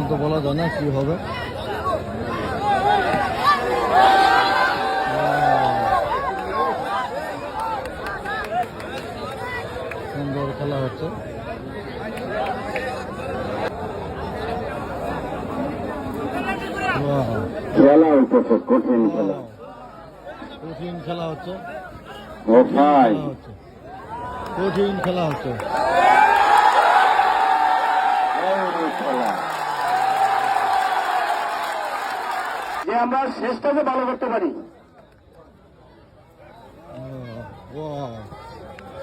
পর্যন্ত বলা যায় না কি হবে। সুন্দর খেলা হচ্ছে। খেলা হইতেছে, কঠিন খেলা, কঠিন খেলা হচ্ছে, ভাই কঠিন খেলা হচ্ছে। যে আমরা শেষটাকে ভালো করতে পারি।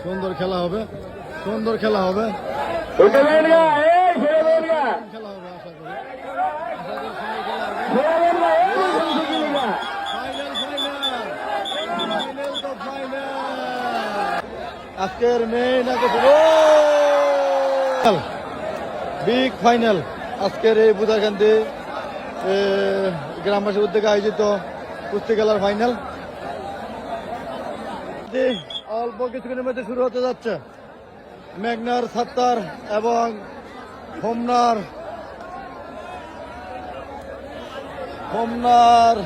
সুন্দর খেলা হবে, সুন্দর খেলা হবে, খেলা হবে, খেলা হবে আশা করি। আজকের মেইন বিগ ফাইনাল, আজকের এই বুদাকান্দি গ্রামবাসীর উদ্যোগে আয়োজিত কুস্তি খেলার ফাইনাল অল্প কিছুক্ষণের মধ্যে শুরু হতে যাচ্ছে। মেঘনার সাত্তার এবং হোমনার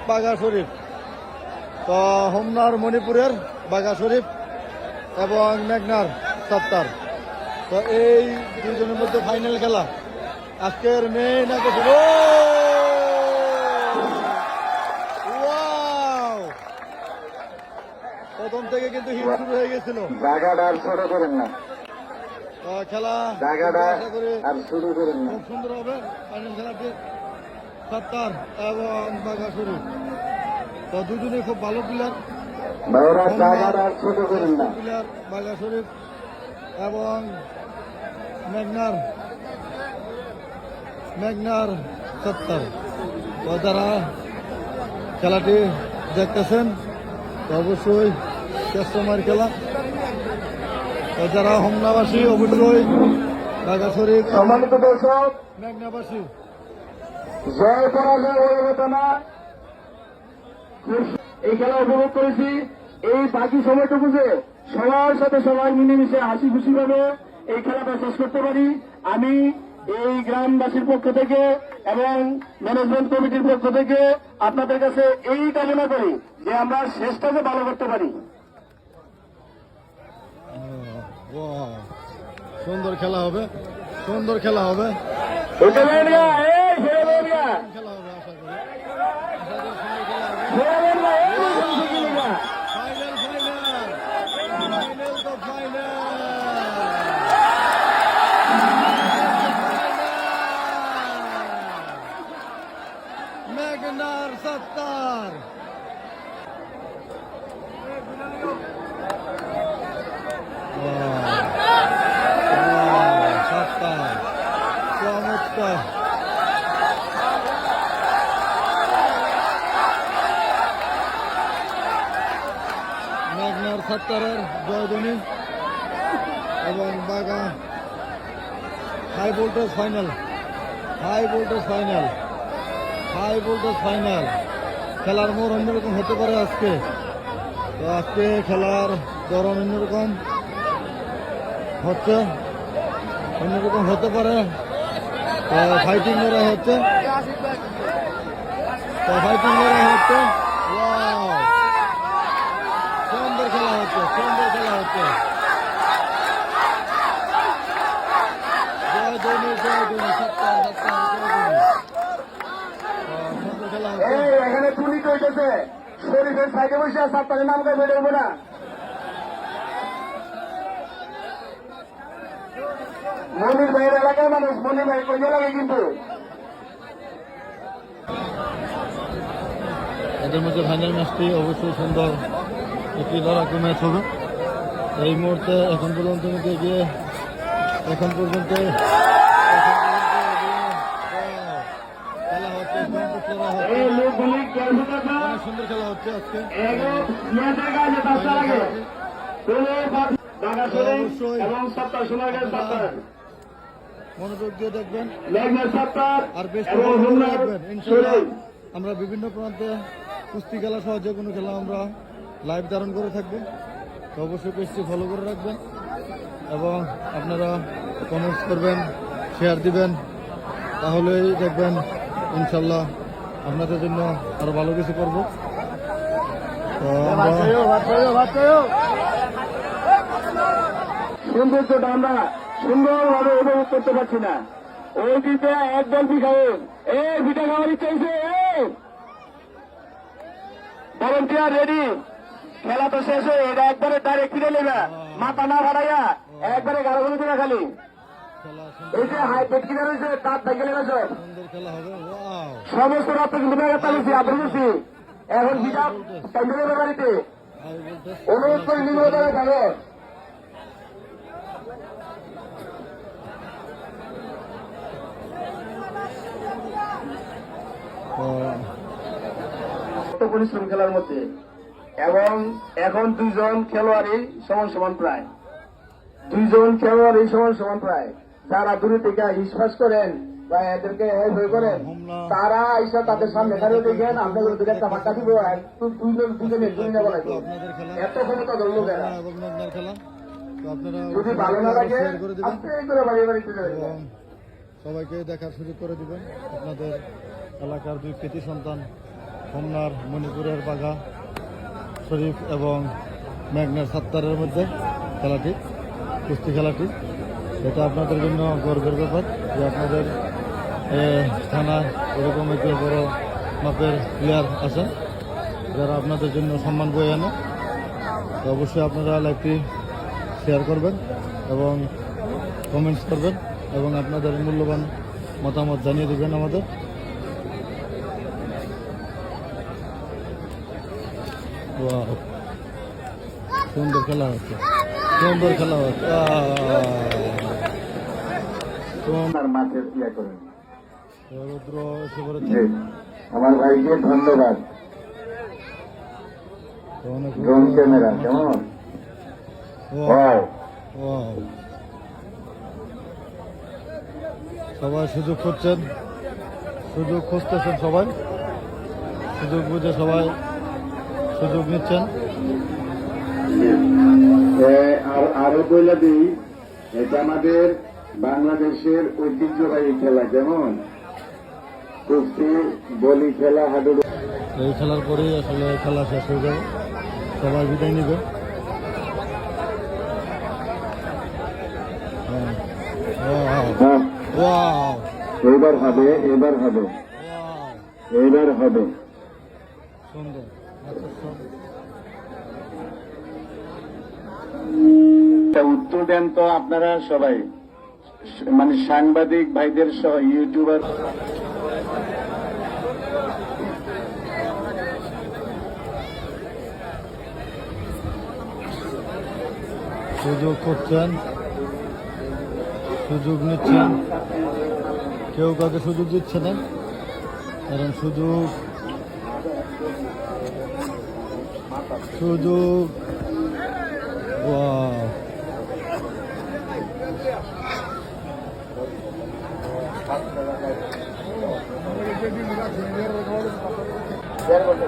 বাঘা শরীফ। তো হোমনার মণিপুরের বাঘা শরীফ এবং মেঘনার সাত্তার। তো এই দুজনের মধ্যে ফাইনাল খেলা আজকের মেইন প্রথম থেকে কিন্তু হিট শুরু হয়ে গেছিল। খেলা খুব সুন্দর হবে ফাইনাল খেলাটি। সাত্তার এবং বাঘা শরীফ তো দুজনেই খুব ভালো প্লেয়ার। প্লেয়ার বাঘা শরীফ এবং মেঘনার সাত্তার। তো যারা খেলাটি দেখতেছেন তো অবশ্যই শেষ সময়ের খেলা। তো যারা হোমনাবাসী অবশ্যই বাঘা শরীফ সম্মানিত দর্শক, মেঘনাবাসী জয় পরাজয় হয়ে না, এই খেলা উপভোগ করেছি। এই বাকি সময়টুকু যে সবার সাথে সবাই মিলেমিশে হাসি খুশি ভাবে এই খেলাটা শেষ করতে পারি, আমি এই গ্রামবাসীর পক্ষ থেকে এবং ম্যানেজমেন্ট কমিটির পক্ষ থেকে আপনাদের কাছে এই কামনা করি যে আমরা শেষটাকে ভালো করতে পারি। সুন্দর খেলা হবে, সুন্দর খেলা হবে, খেলা হবে খেলা হবে আশা করি। মেঘনার সাত্তার চমৎকার। মেঘনার সাত্তারের জয়ধ্বনি এবং বাঘা high voltage final, high voltage final, high voltage final. খেলার মোড় অন্যরকম হতে পারে আজকে। তো আজকে খেলার ধরন অন্যরকম হচ্ছে, অন্যরকম হতে পারে। ফাইটিং লড়াই হচ্ছে, ফাইটিং লড়াই হচ্ছে। সুন্দর খেলা হচ্ছে, সুন্দর খেলা হচ্ছে। জয়ধ্বনি জয়ধ্বনি সাত্তার সাত্তার জয়ধ্বনি। সুন্দর খেলা হচ্ছে। এখানে পুলি চলতেছে, শরীফের সাইডে বসে সাত্তারের নাম গায়ে বেড়ে দেবো না। মনির ভাইয়ের এলাকার মানুষ, মনির ভাই কই লাগে কিন্তু এদের মধ্যে ফাইনাল ম্যাচটি অবশ্যই সুন্দর একটি লড়াকু ম্যাচ হবে। এই মুহূর্তে এখন পর্যন্ত গিয়ে এখন পর্যন্ত খেলা হচ্ছে, অনেক সুন্দর খেলা হচ্ছে আজকে। মনোযোগ দিয়ে দেখবেন আর বেশ রাখবেন। ইনশাল্লাহ আমরা বিভিন্ন প্রান্তে কুস্তি খেলা সহ যে কোনো খেলা আমরা লাইভ ধারণ করে থাকবো। তো অবশ্যই পেজটি ফলো করে রাখবেন এবং আপনারা কমেন্টস করবেন, শেয়ার দিবেন তাহলেই দেখবেন ইনশাল্লাহ আপনাদের জন্য আরো ভালো কিছু করব। তো আমরা সৌন্দর্যটা আমরা সুন্দরভাবে উপভোগ করতে পারছি না। ওই দিতে একদল পিঠাও পিঠা খাওয়ার ইচ্ছা হয়েছে। ভলেন্টিয়ার রেডি, খেলা তো শেষ হয়ে এটা একবারে ডাইরেক্ট ফিরে নেবে, মাথা না ফাটাইয়া একবারে গাড়াগুলো দিলে খালি। খেলা এই যে হাই পেট কিনে রয়েছে তার থেকে লেগেছে সুন্দর খেলা হবে। ওয়াও, সমস্ত রাত্রে কিন্তু ব্যাঘাত চালিয়েছি আপনি বলছি। এখন পিঠা ক্যান্ডেলের বাড়িতে হাই ভোল্টেজ অনুরোধ করে নিম্নতরে থাকো। পরিশ্রম খেলার মধ্যে এবং এখন দুইজন খেলোয়াড়ই সমান সমান প্রায়, দুইজন খেলোয়াড়ই সমান সমান প্রায়। যারা দূরে থেকে হিসফাস করেন বা এদেরকে হেল্প করেন তারা এসে তাদের সামনে দাঁড়িয়ে দেখেন আপনাদের দুটো একটা ফাঁকা দিব, দুজনে দুই নেওয়া লাগবে। আপনাদের খেলা এত ক্ষমতা ধরলো কেন? এবং আপনার খেলা। তো আপনারা যদি ভালো না লাগে শেয়ার করে দিবেন আস্তে করে বাড়িয়ে বাড়িয়ে চলে যাবেন। এবং সবাইকে দেখার সুযোগ করে দিবেন। আপনাদের এলাকার দুই কৃতি সন্তান হোমনার মণিপুরের বাঘা শরীফ এবং মেঘনার সাত্তারের মধ্যে খেলাটি, কুস্তি খেলাটি, এটা আপনাদের জন্য গর্বের ব্যাপার যে আপনাদের থানায় এরকম একটি বড় মাপের প্লেয়ার আছেন যারা আপনাদের জন্য সম্মান বয়ে আনে। তো অবশ্যই আপনারা লাইভটি শেয়ার করবেন এবং কমেন্টস করবেন এবং আপনাদের মূল্যবান মতামত জানিয়ে দেবেন আমাদের। ওয়াও, সুন্দর খেলা হচ্ছে, সুন্দর খেলা হচ্ছে। মাঠের ইয়ে করেন। রুদ্র এসে পড়েছে। আমার ভাইকে ধন্যবাদ। অনেক ড্রোন ক্যামেরা কেমন? Wow, wow. সবাই সুযোগ খুঁজছেন, সুযোগ খুঁজতেছেন, সবাই সুযোগ বুঝে সবাই সুযোগ নিচ্ছেন। আর আরো বলে দিই, এটা আমাদের বাংলাদেশের ঐতিহ্যবাহী খেলা, যেমন কুস্তি, বলি খেলা, হাডুডু। এই খেলার পরেই আসলে খেলা শেষ হয়ে যাবে, সবাই বিদায় নিবে। ওয়াও, এবার হবে, এবার হবে, ওয়াও, এবার হবে। সুন্দর। আচ্ছা, উত্তর দেন তো আপনারা সবাই, মানে সাংবাদিক ভাইদের সহ ইউটিউবার। সুযোগ করছেন, সুযোগ নিচ্ছেন, কেউ কাউকে সুযোগ দিচ্ছে না, কারণ সুযোগ ওয়াও,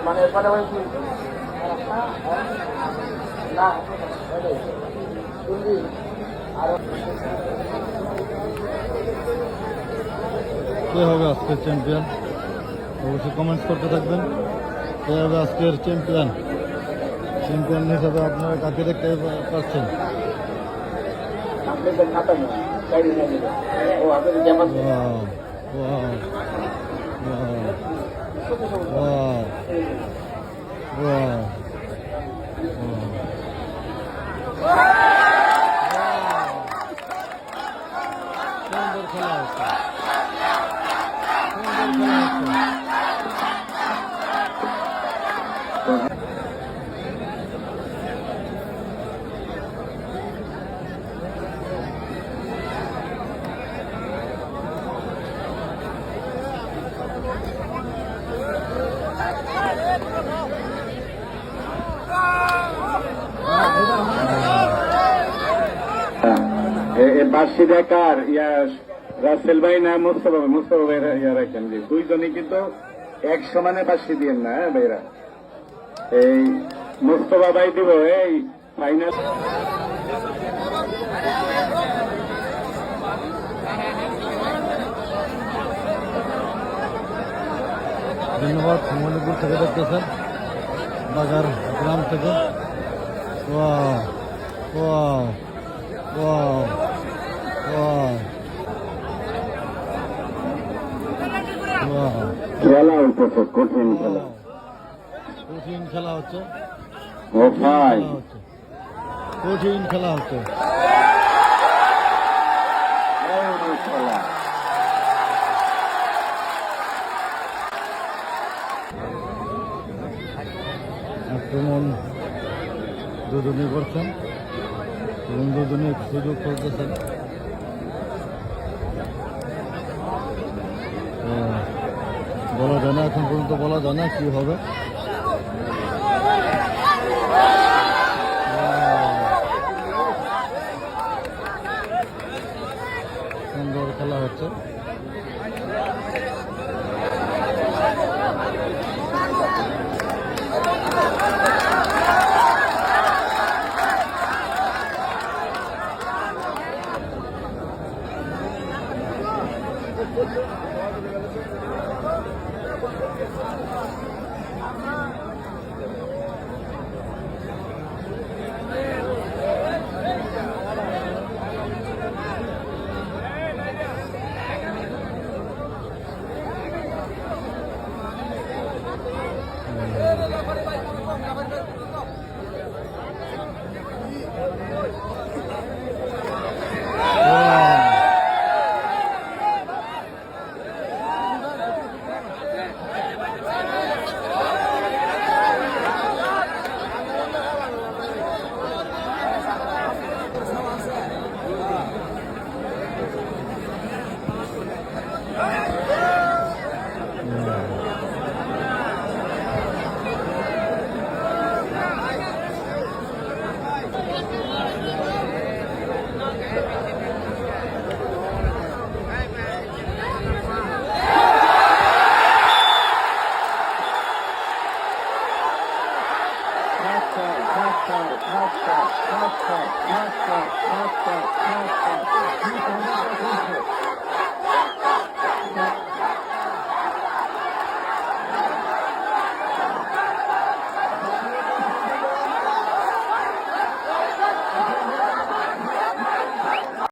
মানে কে হবে আজকের চ্যাম্পিয়ন অবশ্যই কমেন্টস করতে থাকবেন। কে হবে আজকের চ্যাম্পিয়ন, চ্যাম্পিয়ন হিসাবে আপনারা কাকে দেখতে পাচ্ছেন? ওয়াও, ওয়াও, ওয়াও, ওয়াও, সুন্দর খেলা হচ্ছে, সুন্দর খেলা হচ্ছে। বার্ষিক একার রাসেল ভাই না মুস্তফা ভাই, মুস্তফা ভাই ইয়া রাখেন যে দুইজনই কিন্তু এক সমানে বার্ষি দিয়েন না ভাইরা। এই মুস্তফা ভাই দিব এই ফাইনাল। ধন্যবাদ মণিপুর থেকে দেখতেছেন বাজার গ্রাম থেকে। Wow wow wow wow wow. খেলা হইতেছে, কঠিন খেলা। কঠিন খেলা হচ্ছে, ও ভাই, কঠিন খেলা হচ্ছে। খেলা আক্রমণ দুজনে করছেন এবং দুজনে সুযোগ করতেছেন। বলা যায় না, এখন পর্যন্ত বলা যায় না কি হবে। সুন্দর খেলা হচ্ছে।